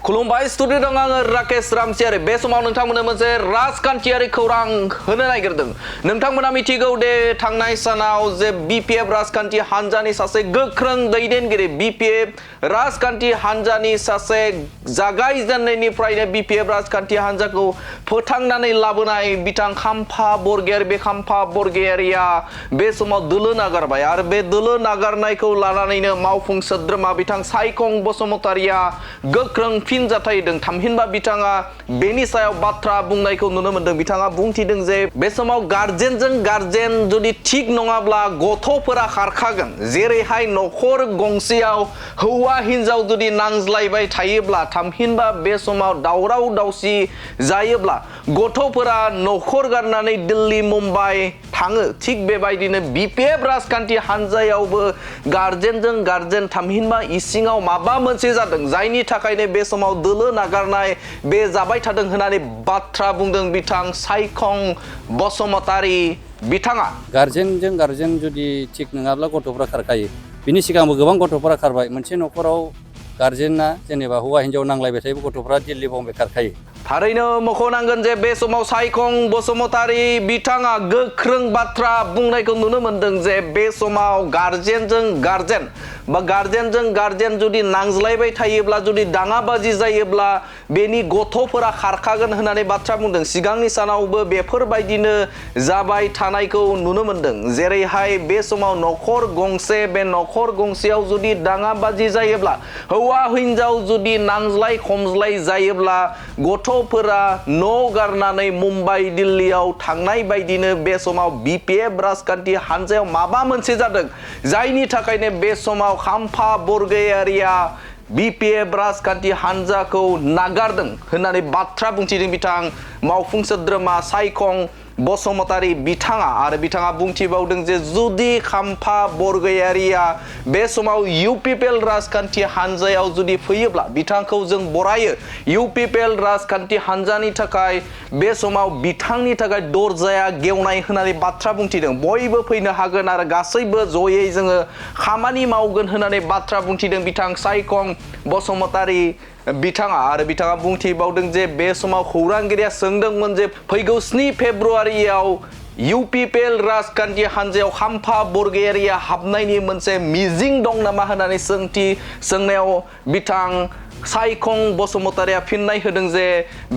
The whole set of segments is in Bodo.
खुलुमबाय स्टुडिअ दं आङो राकेश रामसियारि बे समाव नोंथांमोननो मोनसे राजखान्थियारि खौरां होनो नागिरदों नोंथांमोना मिथिगौ दे थांनाय सानाव जे बिपिएफ राजखान्थि हान्जानि सासे गोख्रों दैदेनगिरि बिपिएफ राजखान्थि हान्जानि सासे जागायजेननायनिफ्रायनो बिपिएफ राजखान्थि हान्जाखौ फोथांनानै लाबोनाय बिथां खाम्फा बरगयारि बे खाम्फा बरगयारिया बे समाव दोलो नागारबाय आरो बे दोलो नागारनायखौ लानानैनो मावफुं सोद्रोमा बिथां सायखं बसुमतारिया गोख्रों फिनजाथायदों थामहिनबा बिथाङा बेनि सायाव बाथ्रा बुंनायखौ नुनो मोनदों बिथाङा बुंथिदों जे बे समाव गार्जेनजों गार्जेन जुदि थिग नङाब्ला गथ'फोरा खारखागोन जेरैहाय नखर गंसेयाव हौवा हिनजाव जुदि नांज्लायबाय थायोब्ला थामहिनबा बे समाव दावराव दावसि जायोब्ला गथ'फोरा नखर गारनानै दिल्ली मुम्बाइ थाङो थिग बेबायदिनो बिपिएफ राजखान्थि हान्जायावबो गार्जेनजों गार्जेन थामहिनबा इसिङाव माबा मोनसे जादों जायनि थाखायनो बे समाव दोलो नागारनाय बे जाबाय थादों होननानै बाथ्रा बुंदों बिथां सायखं बसुमतारि बिथाङा गार्जेनजों गार्जेन जुदि थिग नङाब्ला गथ'फोरा खारखायो बिनि सिगांबो गोबां गथ'फोरा खारबाय मोनसे नखराव गार्जेना जेनेबा हौवा हिनजाव नांलायबाय थायो गथ'फोरा दिल्ली बम्बे खारखायो थारैनो मख'नांगोन जे बे समाव सायखं बसुमतारि बिथाङा गोख्रों बाथ्रा बुंनायखौ नुनो मोनदों जे बे समाव गार्जेनजों गार्जेन बा गार्जेनजों गार्जेन जुदि नांज्लायबाय थायोब्ला जुदि दाङाबाजि जायोब्ला बेनि गथ'फोरा खारखागोन होननानै बाथ्रा बुंदों सिगांनि सानावबो बेफोरबायदिनो जाबाय थानायखौ नुनो मोनदों जेरैहाय बे समाव नखर गंसे बे नखर गंसेयाव जुदि दाङाबाजि जायोब्ला हौवा हिनजाव जुदि नांज्लाय खमज्लाय जायोब्ला गथ'फोरा न' गारनानै मुम्बाइ दिल्लीयाव थांनाय बायदिनो बे समाव बिपिएफ राजखान्थि हान्जायाव माबा मोनसे जादों जायनि थाखायनो बे समाव खाम्फा बरगयारिया बिपिएफ राजखान्थि हान्जाखौ नागारदों होननानै बाथ्रा बुंथिदों बिथां मावफुं सोद्रोमा सायखं बसुमतारि बिथाङा आरो बिथाङा बुंथिबावदों जे जुदि खाम्फा बरगयारिया बे समाव इउपिपिएल राजखान्थि हान्जायाव जुदि फैयोब्ला बिथांखौ जों बरायो इउपिपिएल राजखान्थि हान्जानि थाखाय बे समाव बिथांनि थाखाय दरजाया गेवनाय होननानै बाथ्रा बुंथिदों बयबो फैनो हागोन आरो गासैबो जयै जोङो खामानि मावगोन होननानै बाथ्रा बुंथिदों बिथां सायखं बसुमतारि बिथाङा आरो बिथाङा बुंथिबावदों जे बे समाव खौरांगिरिया सोंदोंमोन जे फैगौ 7 फेब्रुवारियाव इउपिपिएल राजखान्थि हान्जायाव खाम्फा बरगयारिया हाबनायनि मोनसे मिजिं दं नामा होननानै सोंनायाव बिथां सायखं बसुमतारिया फिननाय होदों जे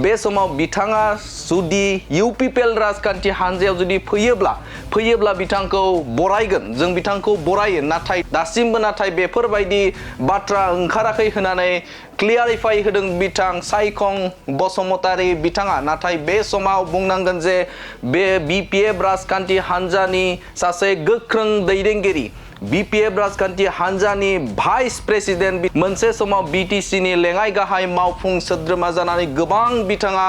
बे समाव बिथाङा जुदि इउपिपिएल राजखान्थि हान्जायाव जुदि फैयोब्ला बिथांखौ बरायगोन जों बिथांखौ बरायो नाथाय दासिमबो बेफोरबायदि बाथ्रा ओंखाराखै होननानै क्लियारिफाइ होदों बिथां सायखं बसुमतारि बिथाङा नाथाय बे समाव बुंनांगोन जे बे बिपिएफ राजखान्थि हान्जानि सासे गोख्रों दैदेनगिरि बिपिएफ राजखान्थि हान्जानि भाइस प्रेसिडेन्ट मोनसे समाव बिटिसिनि लेङाइ गाहाय मावफुं सोद्रोमा जानानै गोबां बिथाङा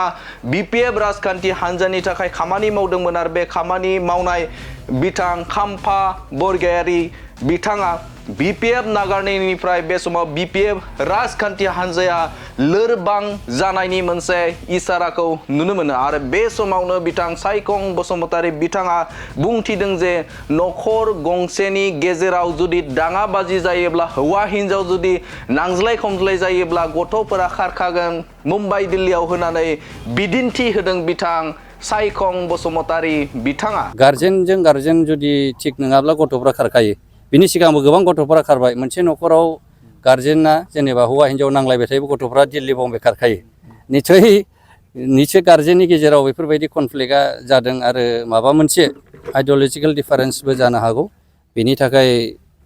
बिपिएफ राजखान्थि हान्जानि थाखाय खामानि मावदोंमोन आरो बे खामानि मावनाय बिथां खाम्फा बरगयारि बिथाङा बिपिएफ नागारनायनिफ्राय बे समाव बिपिएफ राजखान्थि हान्जाया लोरबां जानायनि मोनसे इसाराखौ नुनो मोनो आरो बे समावनो बिथां सायखं बसुमतारि बिथाङा बुंथिदों जे नखर गंसेनि गेजेराव जुदि दाङाबाजि जायोब्ला हौवा हिनजाव जुदि नांज्लाय खमज्लाय जायोब्ला गथ'फोरा खारखागोन मुम्बाइ दिल्लीयाव होनानै बिदिन्थि होदों बिथां सायखं बसुमतारि बिथाङा गार्जेनजों गार्जेन जुदि थिग नङाब्ला गथ'फोरा खारखायो बिनि सिगांबो गोबां गथ'फोरा खारबाय मोनसे नखराव गार्जेना जेनेबा हौवा हिनजाव नांलायबाय थायो गथ'फोरा दिल्ली बम्बे खारखायो निसय गार्जेननि गेजेराव बेफोरबायदि कनफ्लिक्टआ जादों आरो माबा मोनसे आइडिय'लजिकेल डिफारेन्सबो जानो हागौ बेनि थाखाय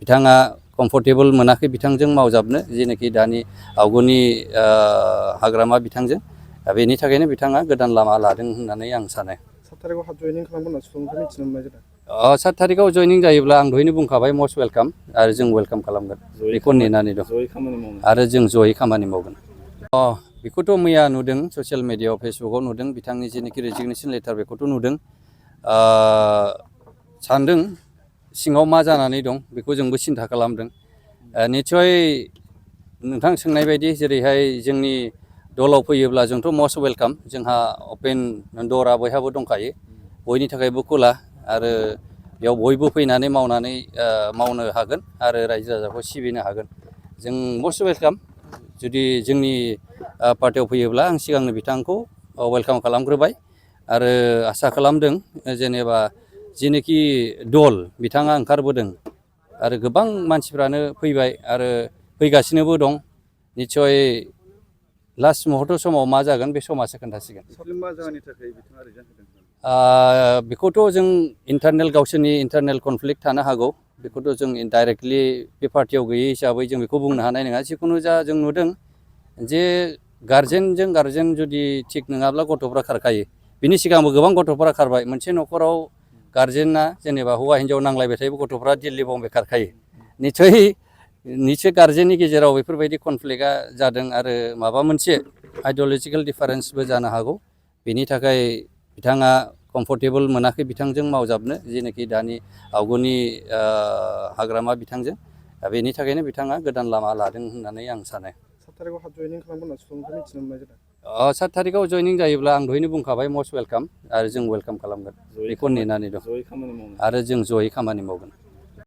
बिथाङा कम्फर्टेबल मोनाखै बिथांजों मावजाबनो जेनाखि दानि आवगोलनि हाग्रामा बिथांजों बेनि थाखायनो बिथाङा गोदान लामा लादों होननानै आं सानो 7 थारिखआव जयनिं खालामगोन होनना सुबुंफोरा मिथिनो मोननाय जादों 7 थारिखआव जयनिं जायोब्ला आं दहायनो बुंखाबाय मस्ट वेलकाम आरो जों वेलकाम खालामगोन बेखौ नेनानै दं आरो जों जयै खामानि मावगोन बेखौथ' मैया नुदों ससियेल मिडियायाव फेसबुकाव नुदों बिथांनि जेनाखि रेजिगनेसन लेटार बेखौथ' नुदों सानदों सिङाव मा जानानै दं बेखौ जोंबो सिन्था खालामदों निस्सय नोंथां सोंनाय बायदि जेरैहाय जोंनि दलाव फैयोब्ला जोंथ' मस्ट वेलकाम जोंहा अपेन दरा बयहाबो दंखायो बयनि थाखायबो खुला आरो बेयाव बयबो फैनानै मावनो हागोन आरो रायजो राजाखौ सिबिनो हागोन जों मस्ट वेलकाम जुदि जोंनि पार्टियाव फैयोब्ला आं सिगांनो बिथांखौ वेलकाम खालामग्रोबाय आरो आसा खालामदों जेनेबा जिनोखि दल बिथाङा ओंखारबोदों आरो गोबां मानसिफ्रानो फैबाय आरो फैगासिनोबो दं निस्सय लास्ट मुहूर्त समाव मा जागोन बे समासो खोन्थासिगोन। मा जाहोननि थाखाय बिथाङा रिजाइन होदों? बेखौथ' जों इन्टारनेल गावसोरनि इन्टारनेल कनफ्लिक्ट थानो हागौ बेखौथ' जों डाइरेक्टलि बे पार्टियाव गैयै हिसाबै जों बेखौ बुंनो हानाय नङा। जिखुनु जा जों नुदों जे गार्जेनजों गार्जेन जुदि थिग नङाब्ला गथ'फ्रा खारखायो। बिनि सिगांबो गोबां गथ'फोरा खारबाय। मोनसे न'खराव गार्जेना जेनेबा हौवा हिन्जाव नांलायबाय थायोबो गथ'फ्रा दिल्ली बम्बे खारखायो। निस्सय गार्जेननि गेजेराव बेफोरबायदि कनफ्लिक्टआ जादों आरो माबा मोनसे आइडिय'लजिकेल डिफारेन्सबो जानो हागौ। बेनि थाखाय बिथाङा कम्फर्टेबल मोनाखै बिथांजों मावजाबनो जेनाखि दानि आवगोलनि हाग्रामा बिथांजों। बेनि थाखायनो बिथाङा गोदान लामा लादों होननानै आं सानो। 7 तारिखआव हाब जयनिं खालामगोन होनना सुलुंखौ मिथिनो मोननाय जादों। 7 तारिखआव जयनिं जायोब्ला आं दहायनो बुंखाबाय मस्ट वेलकाम आरो जों वेलकाम खालामगोन बेखौ नेनानै दं आरो जों जयै खामानि मावगोन।